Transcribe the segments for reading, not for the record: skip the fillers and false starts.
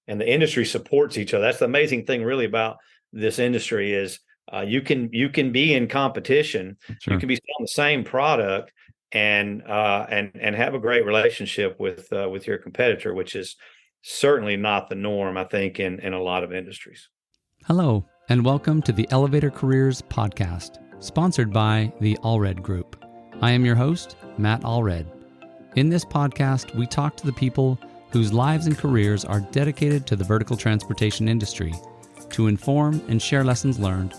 and the industry supports each other. That's the amazing thing really about this industry is you can be in competition, you Sure. can be selling the same product and have a great relationship with your competitor, which is certainly not the norm, I think, in a lot of industries. Hello, and welcome to the Elevator Careers Podcast, sponsored by the Allred Group. I am your host, Matt Allred. In this podcast, we talk to the people whose lives and careers are dedicated to the vertical transportation industry to inform and share lessons learned,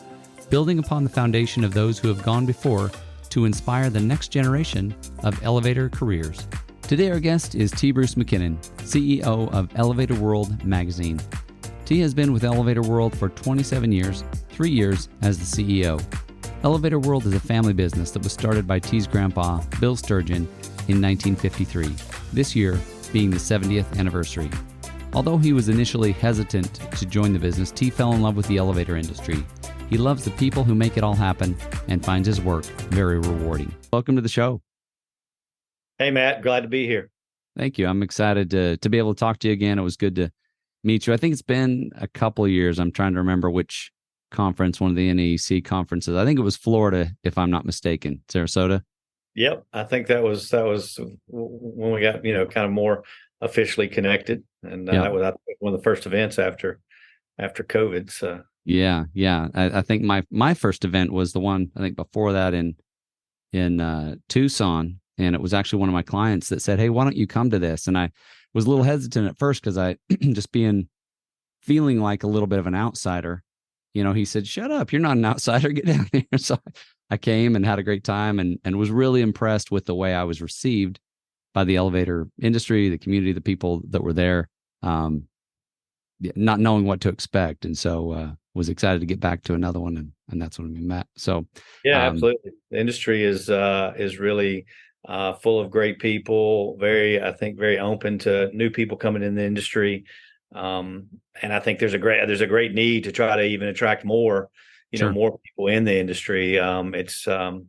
building upon the foundation of those who have gone before to inspire the next generation of elevator careers. Today, our guest is T. Bruce MacKinnon, CEO of Elevator World magazine. T has been with Elevator World for 27 years, 3 years as the CEO. Elevator World is a family business that was started by T's grandpa, Bill Sturgeon, in 1953, this year being the 70th anniversary. Although he was initially hesitant to join the business, T fell in love with the elevator industry. He loves the people who make it all happen and finds his work very rewarding. Welcome to the show. Hey, Matt, glad to be here. Thank you. I'm excited to be able to talk to you again. It was good to meet you. I think it's been a couple of years. I'm trying to remember which conference, one of the NEC conferences. I think it was Florida, if I'm not mistaken. Sarasota. Yep, I think that was when we got kind of more officially connected, and that was one of the first events after COVID. So yeah. I think my first event was the one I think before that in Tucson, and it was actually one of my clients that said, "Hey, why don't you come to this?" And I was a little hesitant at first because I just feeling like a little bit of an outsider. He said, "Shut up, you're not an outsider, get down here." So I came and had a great time and was really impressed with the way I was received by the elevator industry, the community, the people that were there, not knowing what to expect. And so was excited to get back to another one. And that's when we met. So yeah, absolutely. The industry is really full of great people, I think very open to new people coming in the industry. And I think there's a great need to try to even attract more, Sure. more people in the industry. I don't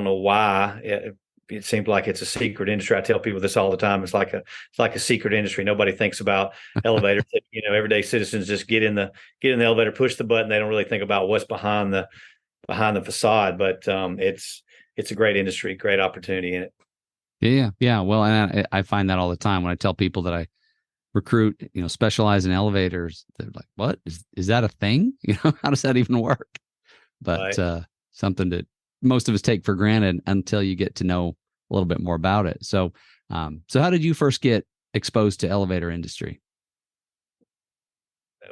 know why it seems like it's a secret industry. I tell people this all the time. It's like a secret industry. Nobody thinks about elevators. Everyday citizens just get in the elevator, push the button. They don't really think about what's behind the facade. But it's a great industry, great opportunity in it. Yeah. Well, and I find that all the time when I tell people that I recruit, specialize in elevators. They're like, "What is that a thing? How does that even work?" But Right. something that most of us take for granted until you get to know a little bit more about it. So, so how did you first get exposed to elevator industry?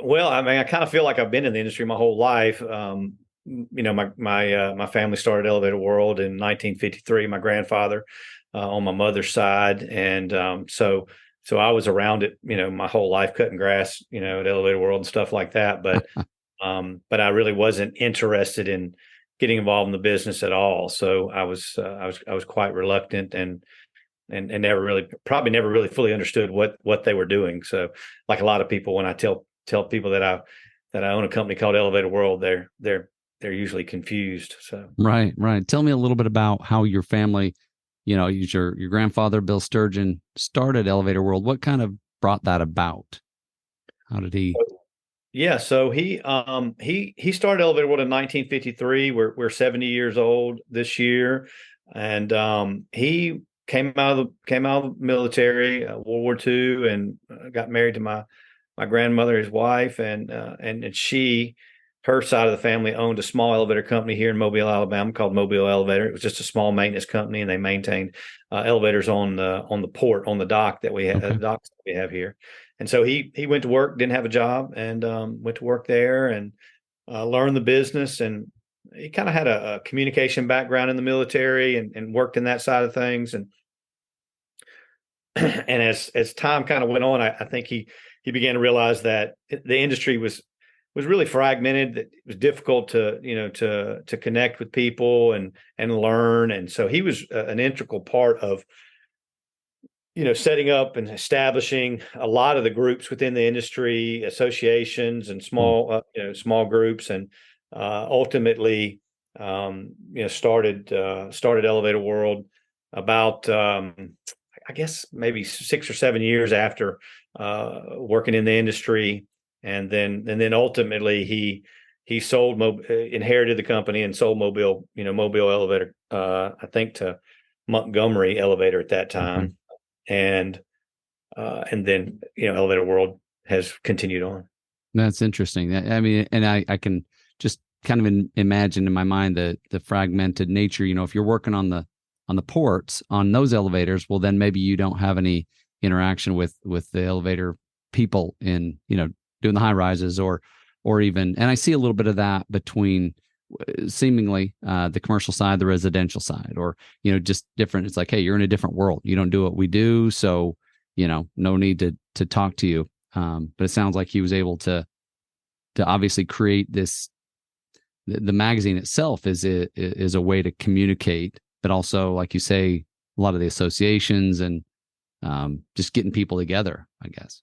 Well, I mean, I kind of feel like I've been in the industry my whole life. My family started Elevator World in 1953. My grandfather on my mother's side, and so I was around it, my whole life, cutting grass, at Elevator World and stuff like that. But I really wasn't interested in getting involved in the business at all. So I was quite reluctant and never really fully understood what they were doing. So like a lot of people, when I tell people that I own a company called Elevator World, they're usually confused. So Right. Tell me a little bit about how your family, your grandfather, Bill Sturgeon, started Elevator World. What kind of brought that about? How did he? Yeah, so he started Elevator World in 1953. We're 70 years old this year, and he came out of the military, World War II, and got married to my grandmother, his wife, and her side of the family owned a small elevator company here in Mobile, Alabama, called Mobile Elevator. It was just a small maintenance company, and they maintained elevators on the port, on the dock that we have, Okay. docks that we have here. And so he went to work, didn't have a job, and went to work there and learned the business. And he kind of had a communication background in the military and worked in that side of things. And and as time kind of went on, I think he began to realize that the industry was really fragmented, that it was difficult to connect with people and learn. And so he was an integral part of setting up and establishing a lot of the groups within the industry, associations and small groups, and ultimately started Elevator World about I I guess maybe 6 or 7 years after working in the industry, and then ultimately he inherited the company and sold Mobile Elevator, I think to Montgomery Elevator at that Okay. time, and then Elevator World has continued on. That's interesting. I mean, and I can just kind of imagine in my mind the fragmented nature. If you're working on the ports on those elevators, well, then maybe you don't have any interaction with the elevator people in doing the high rises or even. And I see a little bit of that between seemingly the commercial side, the residential side, or just different. It's like, hey, you're in a different world. You don't do what we do, so no need to talk to you. But it sounds like he was able to obviously create this. The magazine itself is a way to communicate, but also, like you say, a lot of the associations and just getting people together, I guess.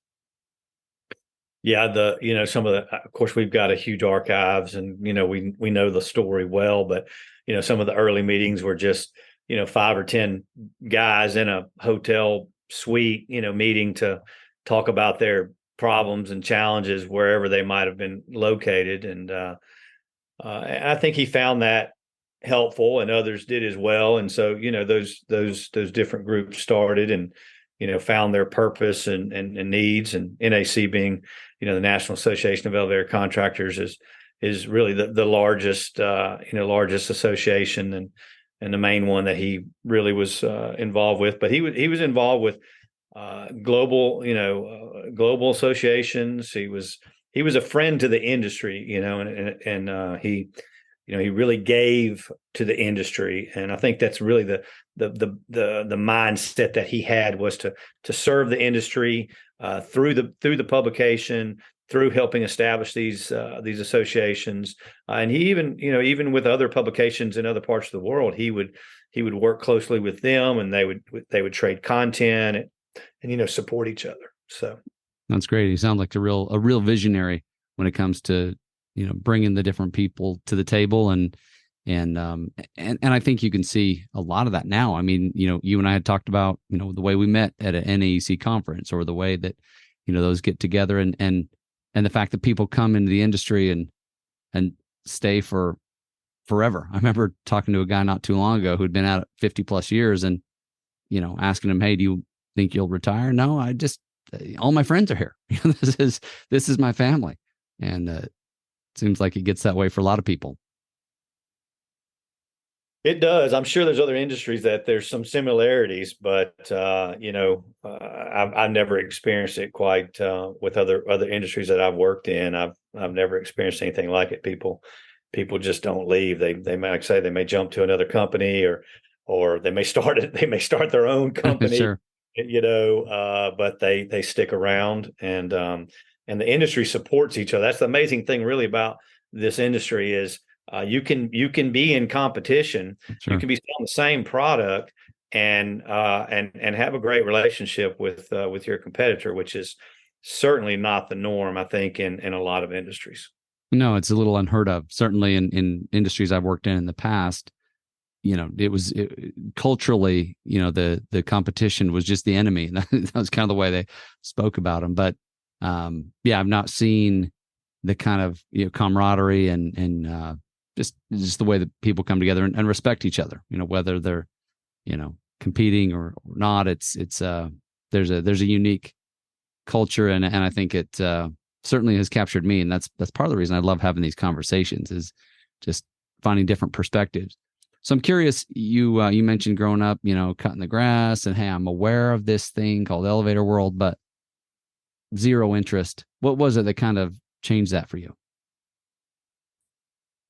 Yeah, some of of course, we've got a huge archives, and we know the story well, but some of the early meetings were just 5 or 10 guys in a hotel suite, meeting to talk about their problems and challenges wherever they might have been located, and I think he found that helpful, and others did as well. And so those different groups started and found their purpose and needs. And NAC being the National Association of Elevator Contractors is really the largest largest association, and the main one that he really was involved with. But he was involved with global associations. He was a friend to the industry, and he really gave to the industry. And I think that's really the mindset that he had, was to serve the industry through the publication, through helping establish these associations. And he even with other publications in other parts of the world, he would work closely with them, and they would trade content and support each other. So That's great. He sounds like a real visionary when it comes to bringing the different people to the table, and I think you can see a lot of that now. I mean, you and I had talked about the way we met at an NAEC conference, or the way that those get together, and the fact that people come into the industry and stay for forever. I remember talking to a guy not too long ago who'd been at it 50 plus years, and asking him, hey, do you think you'll retire? No, I just all my friends are here. This is my family, and it seems like it gets that way for a lot of people. it does. I'm sure there's other industries that there's some similarities, but I've never experienced it quite with other industries that I've worked in. I've never experienced anything like it. People just don't leave. They may, like I say, they may jump to another company, or they may start it. They may start their own company, Sure. but they stick around, and the industry supports each other. That's the amazing thing, really, about this industry is you can be in competition, you Sure. can be selling the same product, and have a great relationship with your competitor, which is certainly not the norm, I think, in a lot of industries. No, it's a little unheard of. Certainly in industries I've worked in the past, culturally, the competition was just the enemy. That was kind of the way they spoke about them. But yeah, I've not seen the kind of camaraderie and just the way that people come together and respect each other. Whether they're competing or not. There's a unique culture, and I think it certainly has captured me, and that's part of the reason I love having these conversations, is just finding different perspectives. So I'm curious, you mentioned growing up, cutting the grass, and hey, I'm aware of this thing called Elevator World, but zero interest. What was it that kind of changed that for you?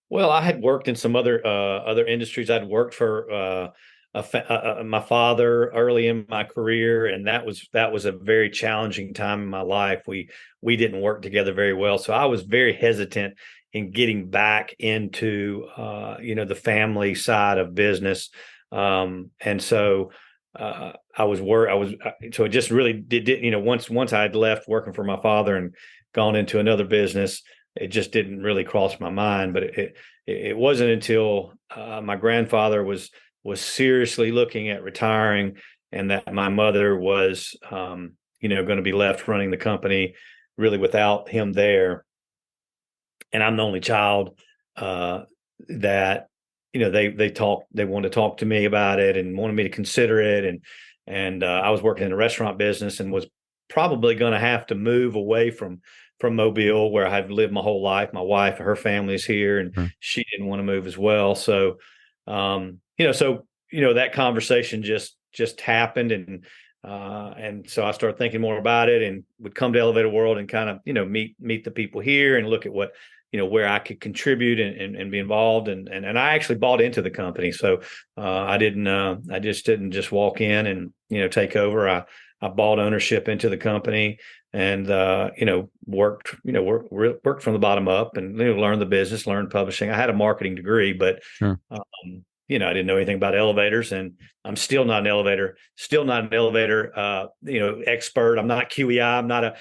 Well, I had worked in some other industries. I'd worked for my father early in my career, and that was a very challenging time in my life. We didn't work together very well, so I was very hesitant in getting back into the family side of business, and so so it just really did once I had left working for my father and gone into another business, it just didn't really cross my mind. But it wasn't until my grandfather was seriously looking at retiring and that my mother was, going to be left running the company really without him there. And I'm the only child that they wanted to talk to me about it and wanted me to consider it, and I was working in the restaurant business and was probably going to have to move away from Mobile, where I've lived my whole life. My wife, her family's here, and Sure. she didn't want to move as well. So, that conversation just happened, and so I started thinking more about it, and would come to Elevator World and kind of meet the people here and look at what where I could contribute and be involved, and I actually bought into the company. So I just didn't just walk in and take over. I bought ownership into the company, and worked from the bottom up, and learned the business, learned publishing. I had a marketing degree, but Sure. I didn't know anything about elevators, and I'm still not an elevator, expert. I'm not QEI. I'm not an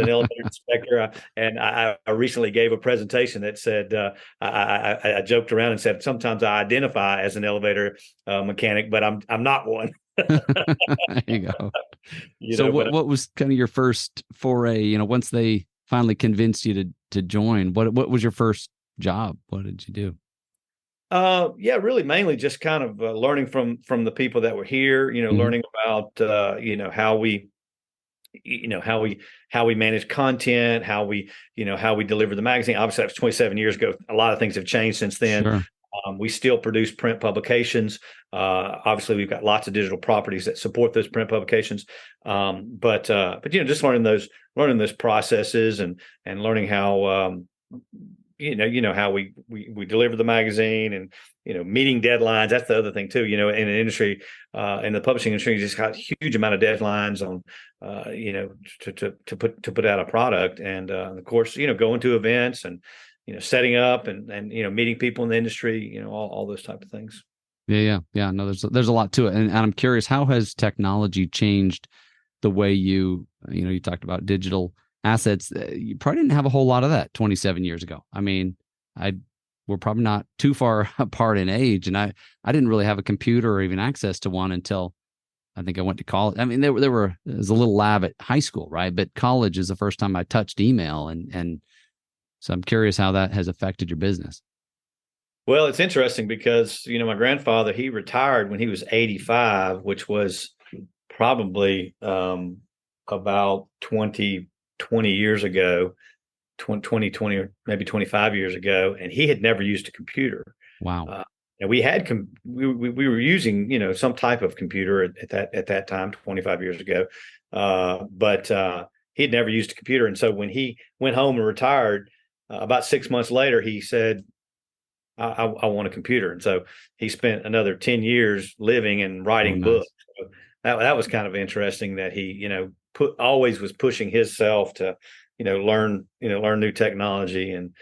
elevator inspector. And I recently gave a presentation that said, I joked around and said, sometimes I identify as an elevator mechanic, but I'm not one. There you go. So But what was kind of your first foray, once they finally convinced you to join, what was your first job? What did you do? Yeah, really mainly just kind of learning from the people that were here, Hmm. learning about how we manage content, how we deliver the magazine. Obviously, that was 27 years ago. A lot of things have changed since then. Sure. We still produce print publications. Obviously, we've got lots of digital properties that support those print publications. But just learning those processes, and learning how how we deliver the magazine, and meeting deadlines. That's the other thing too. In an industry, in the publishing industry, you just got a huge amount of deadlines on to put out a product, and of course going to events, and setting up, and meeting people in the industry, all those type of things. Yeah. No, there's a lot to it, and I'm curious, how has technology changed the way you talked about digital assets? You probably didn't have a whole lot of that 27 years ago. I mean, I we're probably not too far apart in age, and I didn't really have a computer or even access to one until I think I went to college. I mean, there was a little lab at high school, right? But college is the first time I touched email, and so I'm curious how that has affected your business. Well, it's interesting because my grandfather, he retired when he was 85, which was probably about 20 years ago, 20 or maybe 25 years ago, and he had never used a computer. Wow. Uh, and we were using some type of computer at that time, 25 years ago, but he had never used a computer. And so when he went home and retired, about 6 months later, he said, I want a computer. And so he spent another 10 years living and Oh, writing books. nice. So that was kind of interesting, that he, always was pushing himself to, learn new technology, and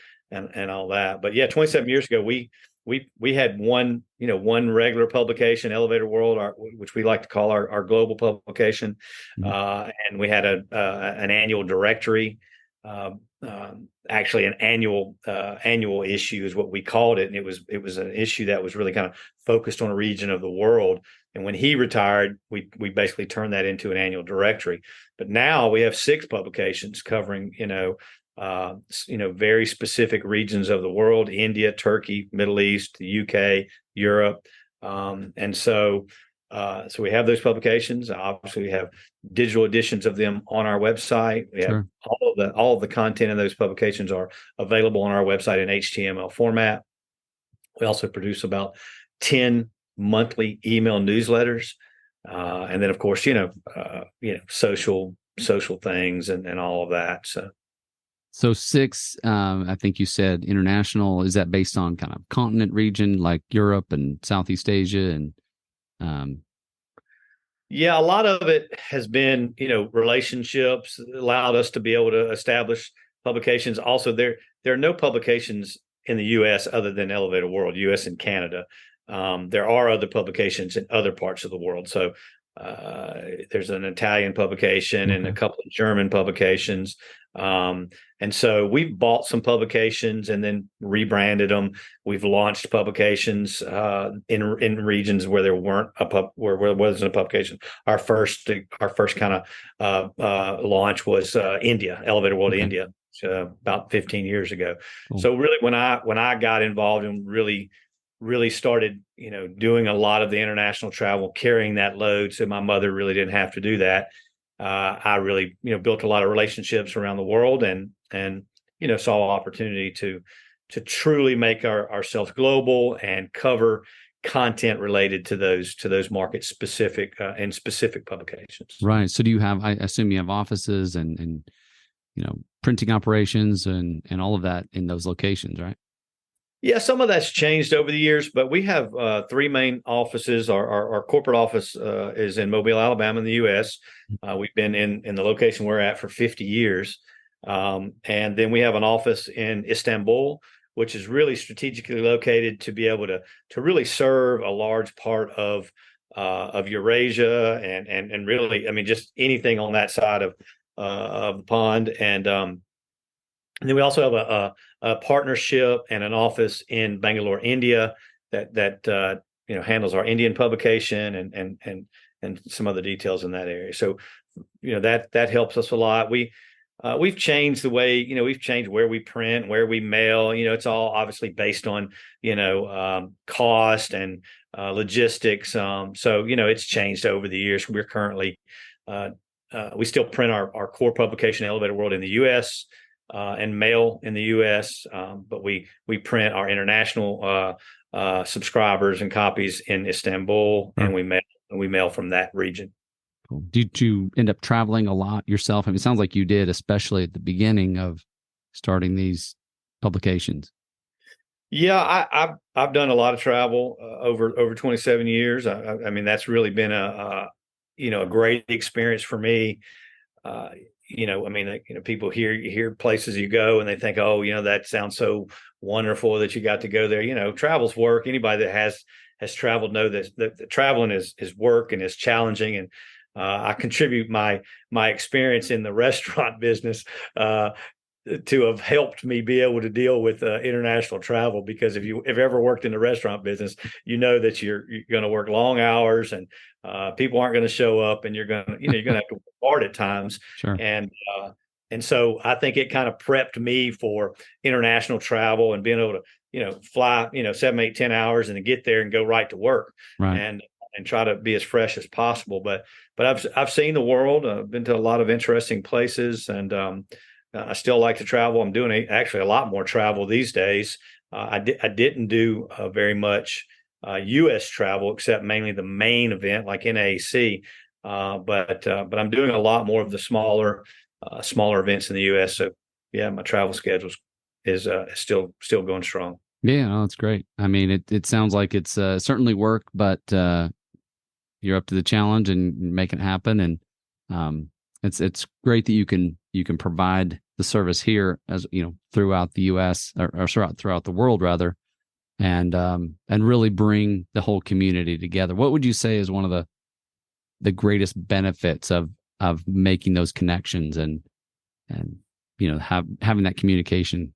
all that. But yeah, 27 years ago, we had one regular publication, Elevator World, which we like to call our global publication. Mhm. And we had an annual directory, uh, actually an annual issue is what we called it, and it was an issue that was really kind of focused on a region of the world. And when he retired, we basically turned that into an annual directory. But now we have 6 publications covering very specific regions of the world: India, Turkey, Middle East, the UK, Europe, and so we have those publications. Obviously, we have digital editions of them on our website. We have Sure. all of the content in those publications are available on our website in HTML format. We also produce about 10 monthly email newsletters, and then of course social things, and all of that. So six, I think you said international. Is that based on kind of continent region like Europe and Southeast Asia? And um, Yeah, a lot of it has been, relationships allowed us to be able to establish publications. Also, there are no publications in the U.S. other than Elevator World, U.S. and Canada. There are other publications in other parts of the world. So there's an Italian publication and a okay, couple of German publications. And so we've bought some publications and then rebranded them. We've launched publications in regions where where there wasn't a publication. Our first kind of launch was India, Elevator World Okay. India, about 15 years ago. Cool. So really, when I got involved and really started, doing a lot of the international travel, carrying that load, so my mother really didn't have to do that. I really, built a lot of relationships around the world, and saw opportunity to truly make ourselves global and cover content related to those market specific and specific publications. Right. So do you have, I assume you have offices and printing operations and all of that in those locations, right? Yeah, some of that's changed over the years, but we have three main offices. Our corporate office is in Mobile, Alabama, in the U.S. We've been in the location we're at for 50 years. And then we have an office in Istanbul, which is really strategically located to be able to really serve a large part of Eurasia and really, I mean, just anything on that side of the pond. And then we also have a partnership and an office in Bangalore, India, that handles our Indian publication and some other details in that area. So that helps us a lot. We've changed the way, we've changed where we print, where we mail. It's all obviously based on cost and logistics. So it's changed over the years. We're currently we still print our core publication, Elevator World, in the U.S. And mail in the U.S., but we print our international subscribers and copies in Istanbul, Sure. and we mail from that region. Cool. Did you end up traveling a lot yourself? I mean, it sounds like you did, especially at the beginning of starting these publications. Yeah, I've done a lot of travel over 27 years. I mean, that's really been a great experience for me. Uh, I mean, people hear places you go and they think, oh, that sounds so wonderful that you got to go there. Travel's work. Anybody that has traveled know that traveling is work and is challenging. And I contribute my experience in the restaurant business to have helped me be able to deal with international travel, because if you've ever worked in the restaurant business, that you're going to work long hours, and people aren't going to show up, and you're going to have to work hard at times. Sure. And so I think it kind of prepped me for international travel and being able to fly 7, 8, 10 hours and then get there and go right to work, Right. and try to be as fresh as possible. But I've seen the world. I've been to a lot of interesting places, and I still like to travel. I'm doing actually a lot more travel these days. I didn't do very much U.S. travel, except mainly the main event like NAAC. But I'm doing a lot more of the smaller events in the U.S. So yeah, my travel schedule is still going strong. Yeah, no, that's great. I mean, it sounds like it's certainly work, but you're up to the challenge and making it happen. And it's great that you can provide the service here, as throughout the U.S. or throughout the world rather, and really bring the whole community together. What would you say is one of the greatest benefits of making those connections and having that communication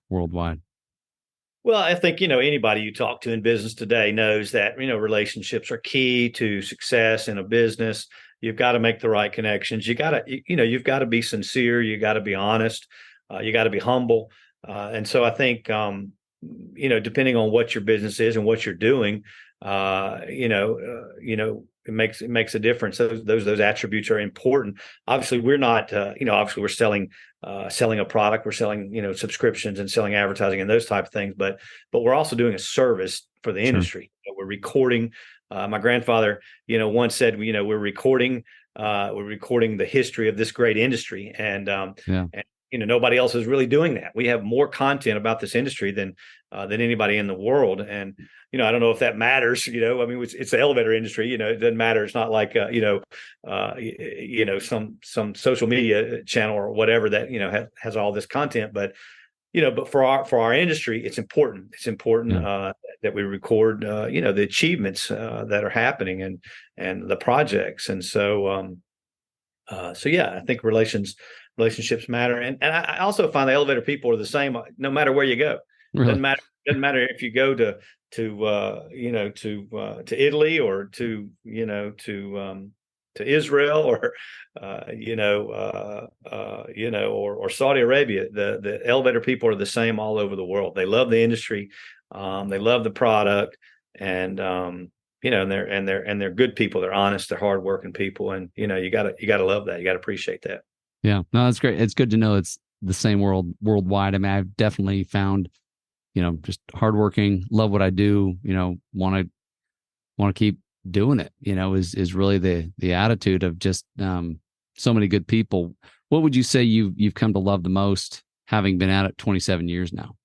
worldwide? Well, I think, anybody you talk to in business today knows that, relationships are key to success in a business. You've got to make the right connections. You've got to be sincere. You got to be honest. You got to be humble. And so I think, depending on what your business is and what you're doing, it makes a difference. Those attributes are important. Obviously, we're not, obviously we're selling a product. We're selling, subscriptions and selling advertising and those type of things. But we're also doing a service for the Sure. industry. We're recording. My grandfather, once said, we're recording the history of this great industry, and Yeah. nobody else is really doing that. We have more content about this industry than anybody in the world, and I don't know if that matters. I mean, it's the elevator industry. It doesn't matter. It's not like some social media channel or whatever that has all this content, but for our industry, it's important. It's important that we record, the achievements that are happening and the projects. And so, yeah, I think relations relationships matter. And I also find the elevator people are the same no matter where you go. Really? Doesn't matter if you go to Italy or to Israel or or Saudi Arabia. The elevator people are the same all over the world. They love the industry, they love the product, and they're good people. They're honest. They're hardworking people, and you gotta love that. You gotta appreciate that. Yeah. No, that's great. It's good to know it's the same worldwide. I mean, I've definitely found, just hardworking, love what I do, want to keep doing it, is really the attitude of just so many good people. What would you say you've come to love the most, having been at it 27 years now?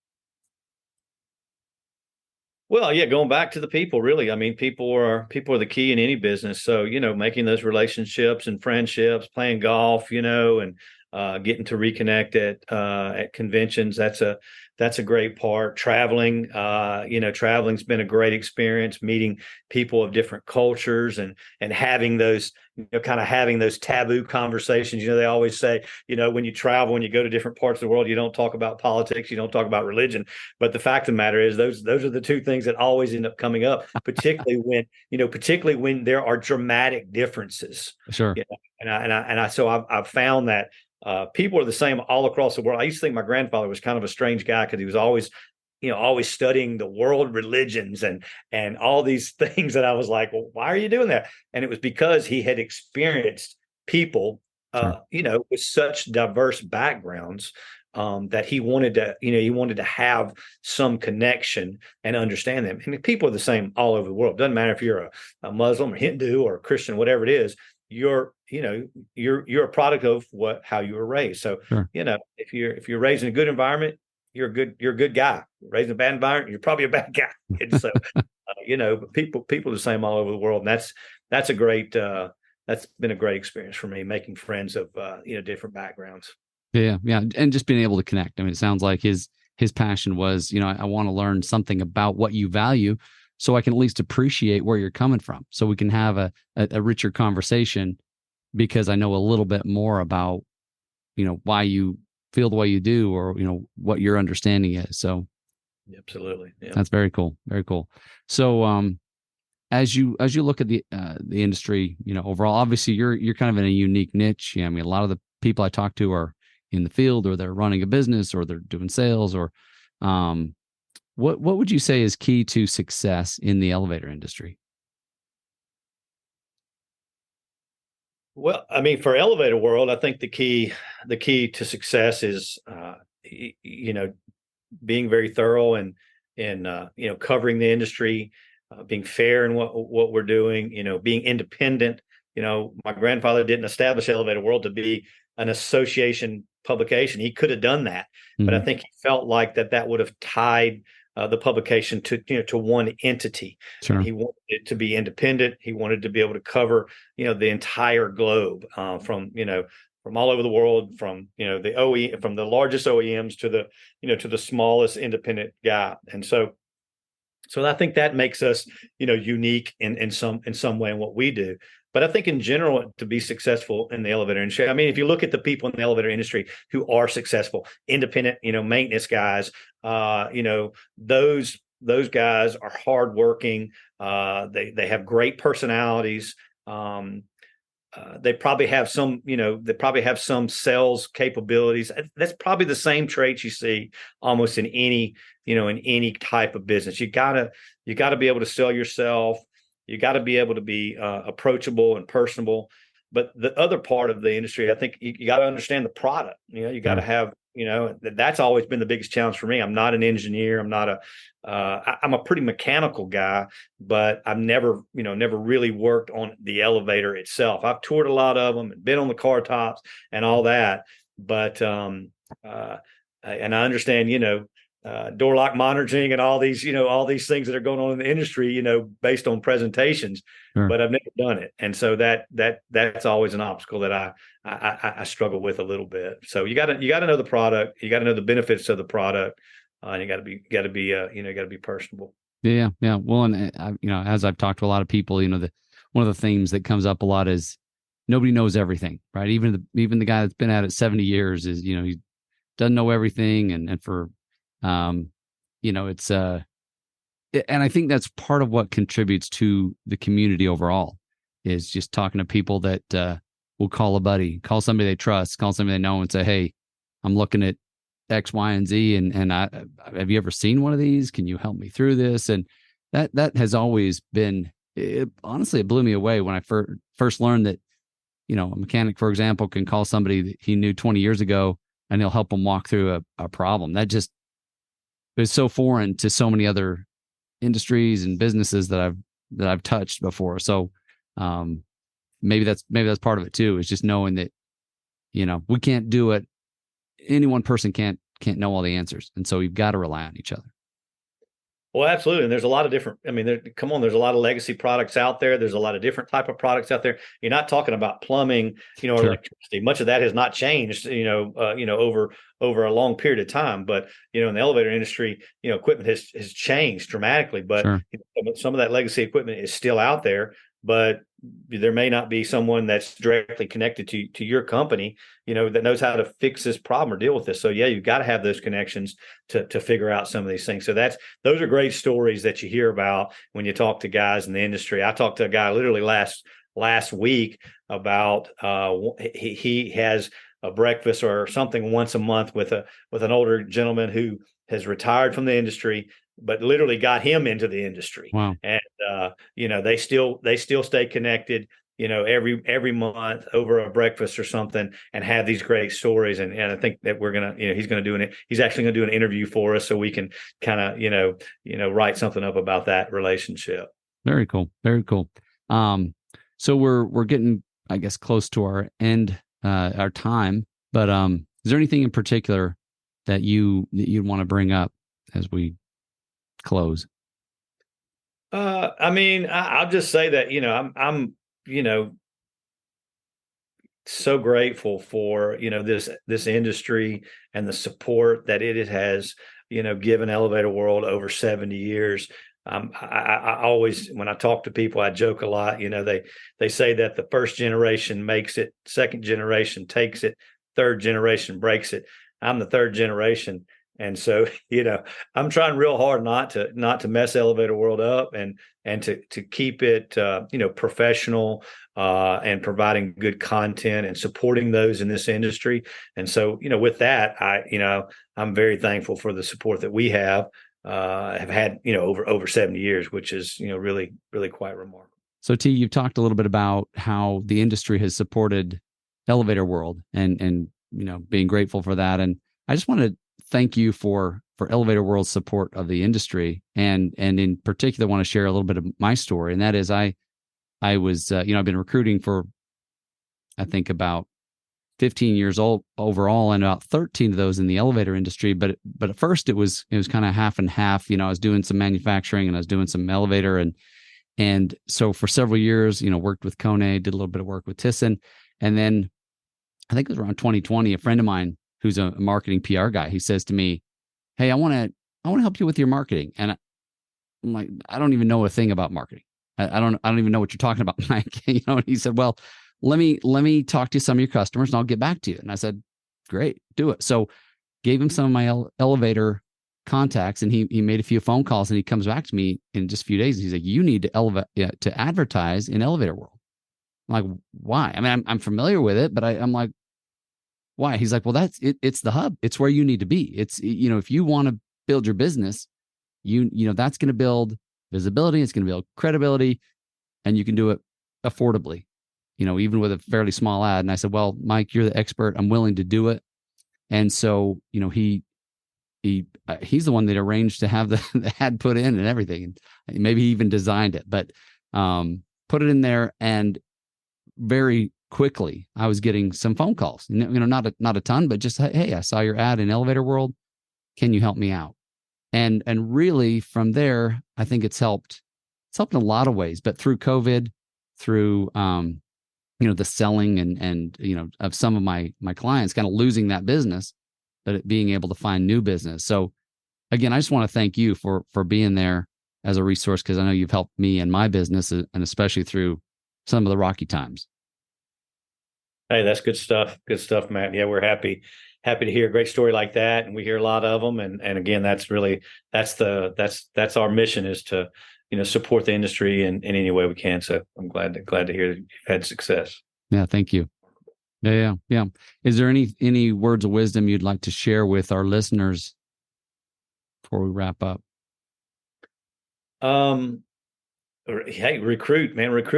Well, yeah, going back to the people, really. I mean, people are the key in any business. So, making those relationships and friendships, playing golf, and getting to reconnect at conventions. That's a great part. Traveling, traveling's been a great experience. Meeting people of different cultures and having those, kind of having those taboo conversations. They always say, when you travel, when you go to different parts of the world, you don't talk about politics, you don't talk about religion. But the fact of the matter is, those are the two things that always end up coming up, particularly when there are dramatic differences. Sure. So I've found that people are the same all across the world. I used to think my grandfather was kind of a strange guy because he was always studying the world religions and all these things that I was like, well, why are you doing that? And it was because he had experienced people, Sure. with such diverse backgrounds, that he wanted to have some connection and understand them. And people are the same all over the world. Doesn't matter if you're a Muslim or Hindu or a Christian, whatever it is. You're a product of how you were raised. So, Sure. if you're raised in a good environment, you're a good guy. Raised in a bad environment, you're probably a bad guy. And so, but people are the same all over the world, and that's a great that's been a great experience for me, making friends of different backgrounds. Yeah. Yeah. And just being able to connect. I mean, it sounds like his passion was, I want to learn something about what you value so I can at least appreciate where you're coming from. So we can have a richer conversation because I know a little bit more about, why you feel the way you do, or, what your understanding is. So Absolutely. Yeah. that's very cool. Very cool. So, as you look at the industry, overall, obviously you're kind of in a unique niche. I mean, a lot of the people I talk to are in the field, or they're running a business, or they're doing sales, or what would you say is key to success in the elevator industry? Well, I mean, for elevator world, I think the key to success is, being very thorough and covering the industry, being fair in what we're doing, being independent. My grandfather didn't establish Elevator World to be an association publication. He could have done that, but I Mm-hmm. think he felt like that would have tied the publication to one entity, and Sure. he wanted it to be independent. He wanted to be able to cover the entire globe, from all over the world, from from the largest OEMs to the smallest independent guy. And so I think that makes us, unique in some way in what we do. But I think in general, to be successful in the elevator industry, I mean, if you look at the people in the elevator industry who are successful, independent, maintenance guys, those guys are hardworking. They have great personalities. They probably have some sales capabilities. That's probably the same traits you see almost in any type of business. You gotta be able to sell yourself. You got to be able to be approachable and personable. But the other part of the industry, I think you got to understand the product. You got to Sure. have, that's always been the biggest challenge for me. I'm not an engineer. I'm a pretty mechanical guy, but I've never really worked on the elevator itself. I've toured a lot of them and been on the car tops and all that. But and I understand, door lock monitoring and all these things that are going on in the industry, based on presentations, Sure. but I've never done it. And so that's always an obstacle that I struggle with a little bit. So you gotta know the product, you gotta know the benefits of the product, and you gotta be personable. Yeah. Yeah. Well, and as I've talked to a lot of people, one of the themes that comes up a lot is nobody knows everything, right? Even the guy that's been at it 70 years is, he doesn't know everything. And for, um, it's, and I think that's part of what contributes to the community overall is just talking to people that, will call a buddy, call somebody they trust, call somebody they know and say, hey, I'm looking at X, Y, and Z. And have you ever seen one of these? Can you help me through this? And that has always been, honestly, it blew me away when I first learned that, a mechanic, for example, can call somebody that he knew 20 years ago and he'll help them walk through a problem. That just is so foreign to so many other industries and businesses that I've touched before. So, maybe that's part of it too, is just knowing that, we can't do it. Any one person can't know all the answers. And so you've got to rely on each other. Well, absolutely. And there's a lot of different, I mean, there's a lot of legacy products out there. There's a lot of different type of products out there. You're not talking about plumbing, or Sure. electricity. Much of that has not changed, over a long period of time. But, in the elevator industry, equipment has changed dramatically, but Sure. Some of that legacy equipment is still out there, but there may not be someone that's directly connected to your company, that knows how to fix this problem or deal with this. So yeah, you've got to have those connections to figure out some of these things. So those are great stories that you hear about when you talk to guys in the industry. I talked to a guy literally last week about he has a breakfast or something once a month with an older gentleman who has retired from the industry, but literally got him into the industry. Wow. And they still stay connected, every month over a breakfast or something, and have these great stories. And I think that we're gonna, he's actually gonna do an interview for us so we can kind of write something up about that relationship. Very cool. Very cool. So we're getting, I guess, close to our end, our time, but is there anything in particular that you'd want to bring up as we close? I mean, I'll just say that, I'm so grateful for, this industry and the support that it has, given Elevator World over 70 years. I always, when I talk to people, I joke a lot. They say that the first generation makes it, second generation takes it, third generation breaks it. I'm the third generation, and so I'm trying real hard not to mess Elevator World up, and to keep it professional, and providing good content and supporting those in this industry. And so with that, I'm very thankful for the support that we have had over 70 years, which is really really quite remarkable. So T, you've talked a little bit about how the industry has supported Elevator World and being grateful for that. And I just want to thank you for Elevator World's support of the industry, and in particular want to share a little bit of my story. And that is I was I've been recruiting for, I think, about 15 years old overall, and about 13 of those in the elevator industry. But at first it was kind of half and half. I was doing some manufacturing and I was doing some elevator, and so for several years, worked with Kone, did a little bit of work with Thyssen, and then I think it was around 2020, a friend of mine who's a marketing PR guy, he says to me, "Hey, I want to help you with your marketing." And I'm like, "I don't even know a thing about marketing. I don't even know what you're talking about, Mike." And he said, "Well, let me talk to some of your customers and I'll get back to you." And I said, "Great, do it." So gave him some of my elevator contacts, and he made a few phone calls, and he comes back to me in just a few days. And he's like, "You need to advertise in Elevator World." I'm like, "Why?" I mean, I'm familiar with it, but I'm like, "Why?" He's like, "Well, that's it. It's the hub. It's where you need to be. It's, if you want to build your business, that's going to build visibility. It's going to build credibility, and you can do it affordably, even with a fairly small ad." And I said, "Well, Mike, you're the expert. I'm willing to do it." And so, he's the one that arranged to have the ad put in and everything. And maybe he even designed it, but put it in there. And very quickly, I was getting some phone calls, not a ton, but just, "Hey, I saw your ad in Elevator World. Can you help me out?" And really from there, I think it's helped in a lot of ways, but through COVID, through, the selling and of some of my clients kind of losing that business, but being able to find new business. So again, I just want to thank you for being there as a resource, because I know you've helped me and my business, and especially through some of the rocky times. Hey, that's good stuff. Good stuff, Matt. Yeah, we're happy to hear a great story like that, and we hear a lot of them. And again, that's our mission, is to support the industry in any way we can. So I'm glad to hear that you've had success. Yeah, thank you. Yeah. Is there any words of wisdom you'd like to share with our listeners before we wrap up? Um, Hey, recruit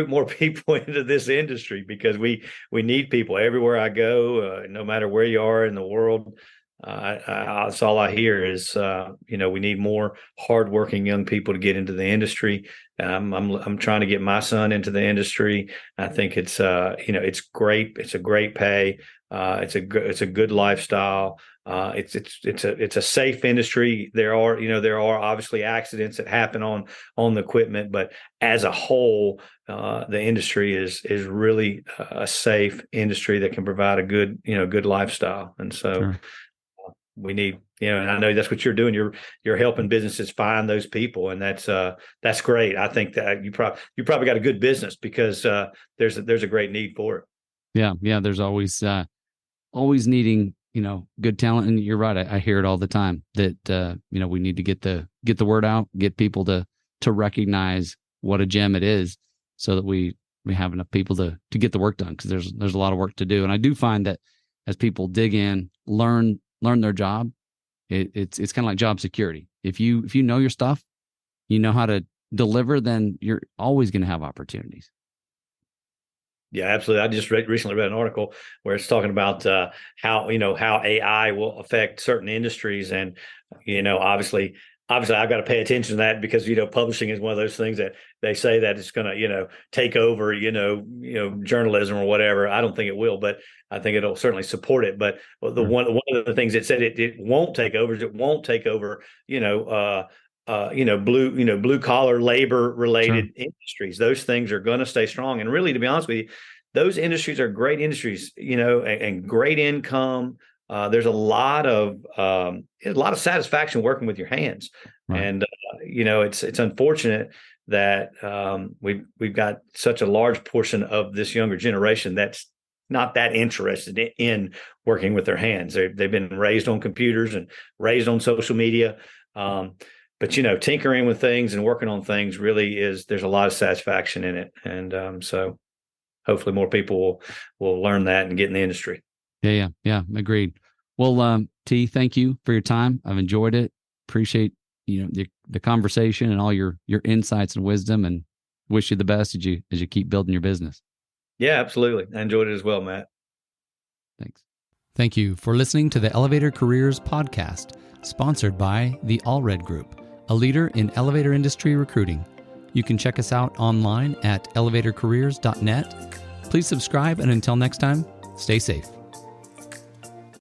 more people into this industry, because we need people everywhere I go, no matter where you are in the world. That's all I hear is, we need more hardworking young people to get into the industry. I'm trying to get my son into the industry. I think it's great. It's a great pay. It's a good lifestyle. It's a safe industry. There are obviously accidents that happen on the equipment, but as a whole, the industry is really a safe industry that can provide a good lifestyle. And so Sure. we need, and I know that's what you're doing. You're helping businesses find those people, and that's great. I think that you probably got a good business, because there's a great need for it. Yeah. There's always needing, good talent. And you're right. I hear it all the time that, we need to get the word out, get people to recognize what a gem it is, so that we have enough people to get the work done. Cause there's a lot of work to do. And I do find that as people dig in, learn their job, it's kind of like job security. If you know your stuff, you know how to deliver, then you're always going to have opportunities. Yeah, absolutely. I just recently read an article where it's talking about how AI will affect certain industries, and obviously I've got to pay attention to that, because publishing is one of those things that they say that it's going to take over journalism or whatever. I don't think it will, but I think it'll certainly support it. But Sure. one of the things it said it won't take over is it won't take over blue collar labor Sure. related industries. Those things are going to stay strong. And really, to be honest with you, those industries are great industries, and great income. There's a lot of satisfaction working with your hands. Right. And it's unfortunate that we've got such a large portion of this younger generation that's not that interested in working with their hands. They've been raised on computers and raised on social media. But tinkering with things and working on things there's a lot of satisfaction in it. And so hopefully more people will learn that and get in the industry. Yeah. Agreed. Well, T, thank you for your time. I've enjoyed it. Appreciate, the conversation and all your insights and wisdom, and wish you the best as you keep building your business. Yeah, absolutely. I enjoyed it as well, Matt. Thanks. Thank you for listening to the Elevator Careers podcast, sponsored by the Allred Group, a leader in elevator industry recruiting. You can check us out online at elevatorcareers.net. Please subscribe, and until next time, stay safe.